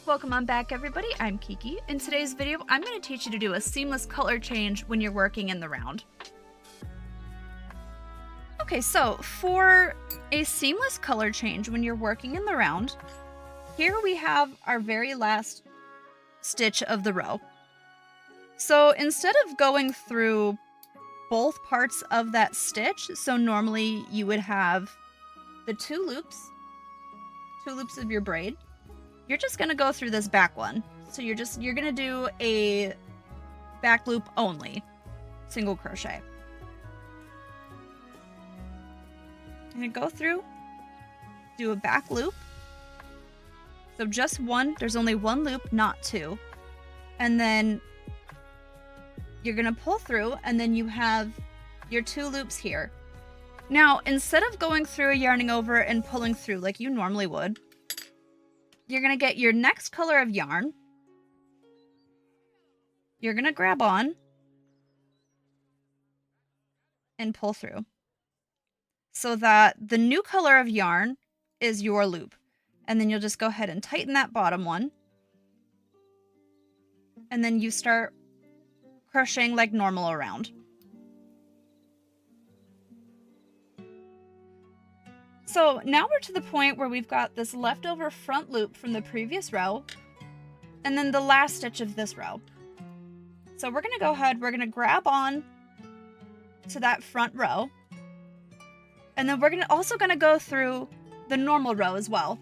Welcome on back, everybody. I'm Kiki. In today's video, I'm going to teach you to do a seamless color change when you're working in the round. Okay, so for a seamless color change when you're working in the round, here we have our very last stitch of the row. So instead of going through both parts of that stitch, so normally you would have the two loops of your braid, you're just going to go through this back one. So you're going to do a back loop only, single crochet. I'm going to go through, do a back loop. So just one, there's only one loop, not two. And then you're going to pull through, and then you have your two loops here. Now, instead of going through, yarning over, and pulling through like you normally would, you're going to get your next color of yarn. You're going to grab on and pull through so that the new color of yarn is your loop. And then you'll just go ahead and tighten that bottom one. And then you start crocheting like normal around. So now we're to the point where we've got this leftover front loop from the previous row, and then the last stitch of this row. So we're going to go ahead, we're going to grab on to that front row, and then we're also going to go through the normal row as well.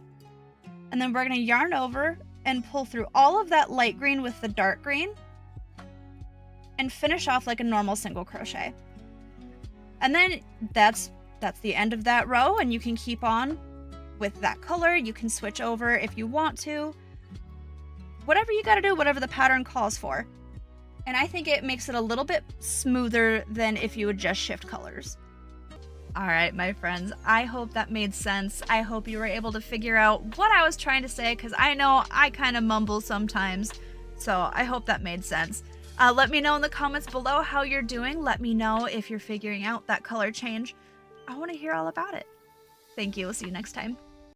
And then we're going to yarn over and pull through all of that light green with the dark green, and finish off like a normal single crochet. And then that's the end of that row, and you can keep on with that color. You can switch over if you want to. Whatever you got to do, whatever the pattern calls for. And I think it makes it a little bit smoother than if you would just shift colors. All right, my friends, I hope that made sense. I hope you were able to figure out what I was trying to say, because I know I kind of mumble sometimes. So I hope that made sense. Let me know in the comments below how you're doing. Let me know if you're figuring out that color change. I want to hear all about it. Thank you. We'll see you next time.